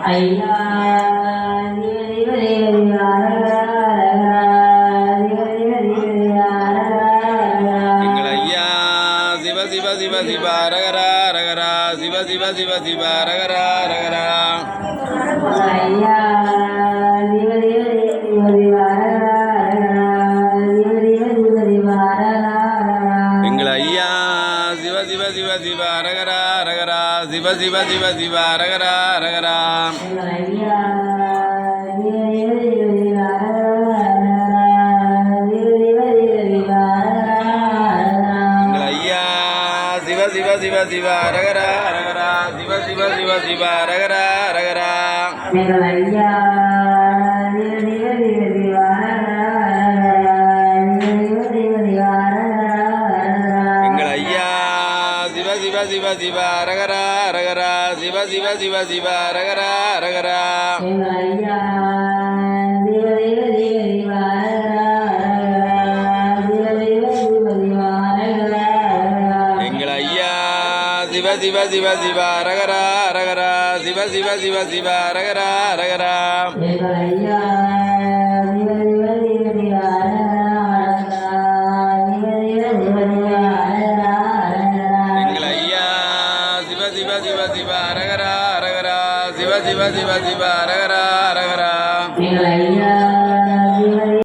ஐயா எங்கள் ஐயா சிவ சிவ சிவ சிவ ரகரா ரகரா சிவ சிவ சிவ சிவ ரகரா ரகரா ஐயா எங்கள் ஐயா சிவ சிவ சிவ சிவ ரகரா ரகரா சிவ சிவ சிவ சிவ ரகரா ரகரா எங்கள் ஐயா சிவ சிவ சிவ சிவ ரகரா ரகரா சிவ சிவ சிவ சிவ ரகரா ரகரா எங்கள் ஐயா சிவ சிவ சிவ சிவ ரகரா ரகரா சிவ சிவ சிவ சிவ ரகரா ரகரா எங்கள் ஐயா சிவ சிவ சிவ சிவ ரகரா ரகரா சிவ சிவ சிவ சிவ ரகரா ரகரா எங்கள் ஐயா சிவ சிவ சிவ சிவ ரகரா ரகரா சிவ சிவ சிவ சிவ ரகரா ரகரா எங்கள் ஐயா